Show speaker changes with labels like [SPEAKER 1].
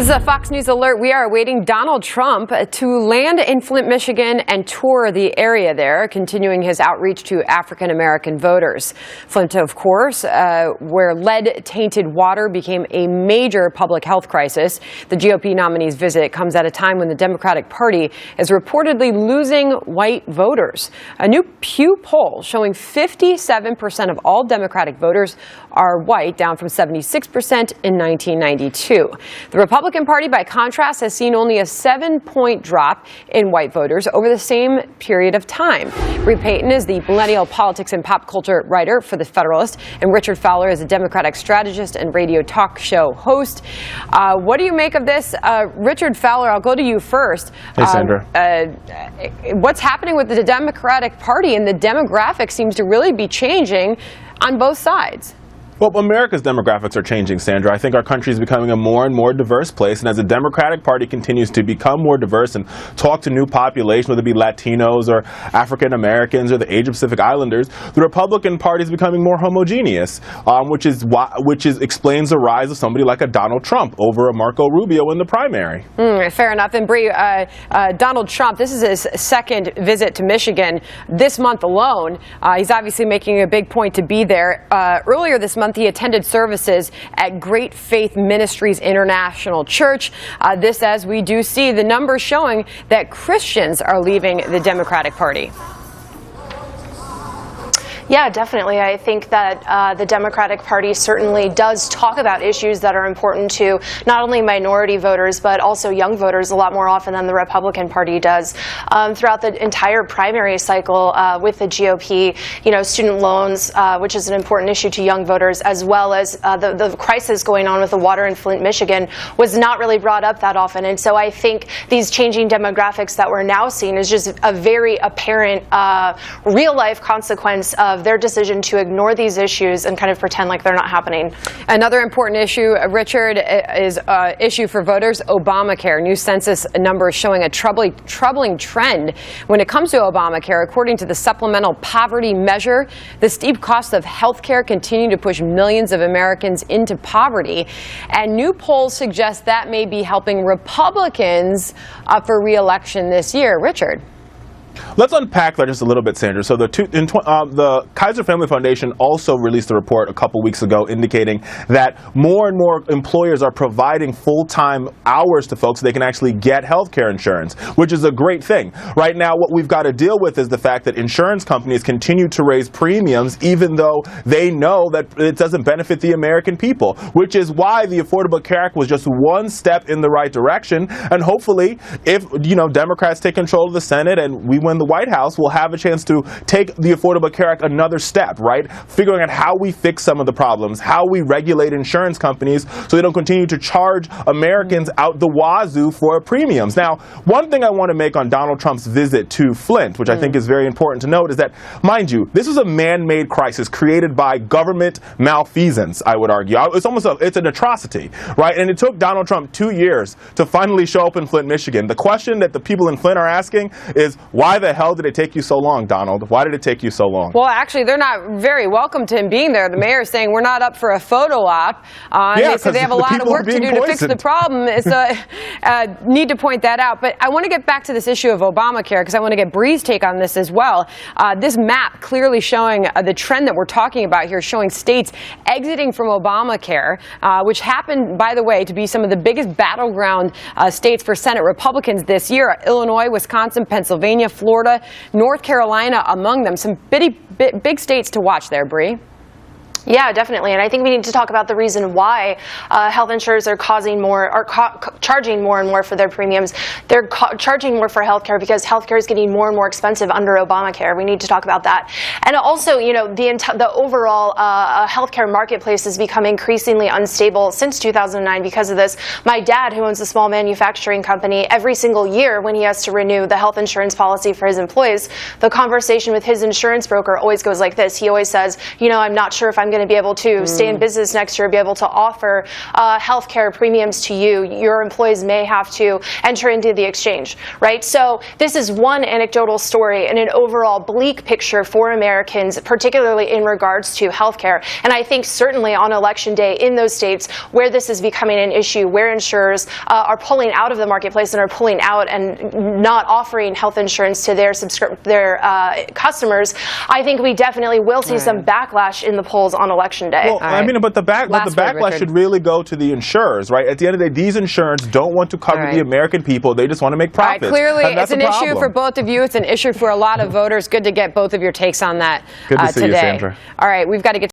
[SPEAKER 1] This is a Fox News alert. We are awaiting Donald Trump to land in Flint, Michigan and tour the area there, continuing his outreach to African-American voters. Flint, of course, where lead-tainted water became a major public health crisis. The GOP nominee's visit comes at a time when the Democratic Party is reportedly losing white voters. A new Pew poll showing 57% of all Democratic voters are white, down from 76% in 1992. The Republican Party, by contrast, has seen only a 7-point drop in white voters over the same period of time. Payton is the millennial politics and pop culture writer for The Federalist, and Richard Fowler is a Democratic strategist and radio talk show host. What do you make of this? Richard Fowler, I'll go to you first.
[SPEAKER 2] Hey, Sandra.
[SPEAKER 1] What's happening with the Democratic Party, and the demographic seems to really be changing on both sides?
[SPEAKER 2] Well, America's demographics are changing, Sandra. I think our country is becoming a more and more diverse place, and as the Democratic Party continues to become more diverse and talk to new population, whether it be Latinos or African Americans or the Asian Pacific Islanders, the Republican Party is becoming more homogeneous, which explains the rise of somebody like a Donald Trump over a Marco Rubio in the primary.
[SPEAKER 1] Fair enough. And Bree, Donald Trump, this is his second visit to Michigan this month alone. He's obviously making a big point to be there. Earlier this month, he attended services at Great Faith Ministries International Church. This, as we do see, the numbers showing that Christians are leaving the Democratic Party.
[SPEAKER 3] Yeah, definitely. I think that the Democratic Party certainly does talk about issues that are important to not only minority voters, but also young voters a lot more often than the Republican Party does. Throughout the entire primary cycle with the GOP, student loans, which is an important issue to young voters, as well as the crisis going on with the water in Flint, Michigan, was not really brought up that often. And so I think these changing demographics that we're now seeing is just a very apparent real-life consequence of their decision to ignore these issues and kind of pretend like they're not happening.
[SPEAKER 1] Another important issue, Richard, is an issue for voters, Obamacare. New census numbers showing a troubling trend when it comes to Obamacare. According to the supplemental poverty measure, the steep costs of health care continue to push millions of Americans into poverty. And new polls suggest that may be helping Republicans for re-election this year. Richard.
[SPEAKER 2] Let's unpack that just a little bit, Sandra. So the Kaiser Family Foundation also released a report a couple weeks ago indicating that more and more employers are providing full-time hours to folks so they can actually get health care insurance, which is a great thing. Right now, what we've got to deal with is the fact that insurance companies continue to raise premiums even though they know that it doesn't benefit the American people, which is why the Affordable Care Act was just one step in the right direction. And hopefully, if Democrats take control of the Senate and we win the White House, we'll have a chance to take the Affordable Care Act another step, right? Figuring out how we fix some of the problems, how we regulate insurance companies so they don't continue to charge Americans out the wazoo for premiums. Now, one thing I want to make on Donald Trump's visit to Flint, which I think is very important to note, is that, mind you, this is a man-made crisis created by government malfeasance, I would argue. It's an atrocity, right? And it took Donald Trump 2 years to finally show up in Flint, Michigan. The question that the people in Flint are asking is, why the hell did it take you so long, Donald? Why did it take you so long?
[SPEAKER 1] Well, actually, they're not very welcome to him being there. The mayor is saying we're not up for a photo op. They say they have a lot of work to do to fix the problem. So need to point that out. But I want to get back to this issue of Obamacare because I want to get Bree's take on this as well. This map clearly showing the trend that we're talking about here, showing states exiting from Obamacare, which happened, by the way, to be some of the biggest battleground states for Senate Republicans this year. Illinois, Wisconsin, Pennsylvania, Florida, North Carolina among them. Some big states to watch there, Bree.
[SPEAKER 3] Yeah, definitely. And I think we need to talk about the reason why health insurers are charging more and more for their premiums. They're charging more for health care because health care is getting more and more expensive under Obamacare. We need to talk about that. And also, the overall healthcare marketplace has become increasingly unstable since 2009 because of this. My dad, who owns a small manufacturing company, every single year when he has to renew the health insurance policy for his employees, the conversation with his insurance broker always goes like this. He always says, I'm not sure if I'm going to be able to stay in business next year, be able to offer health care premiums to you. Your employees may have to enter into the exchange, right? So this is one anecdotal story in an overall bleak picture for Americans, particularly in regards to health care. And I think certainly on Election Day in those states where this is becoming an issue, where insurers are pulling out of the marketplace and are pulling out and not offering health insurance to their customers, I think we definitely will see some backlash in the polls on Election Day.
[SPEAKER 2] Well, I mean, but the backlash should really go to the insurers, right? At the end of the day, these insurers don't want to cover the American people. They just want to make profits.
[SPEAKER 1] Clearly, it's an issue for both of you. It's an issue for a lot of voters. Good to get both of your takes on that
[SPEAKER 2] Good to see
[SPEAKER 1] today.
[SPEAKER 2] you, Sandra.
[SPEAKER 1] All right, we've got to get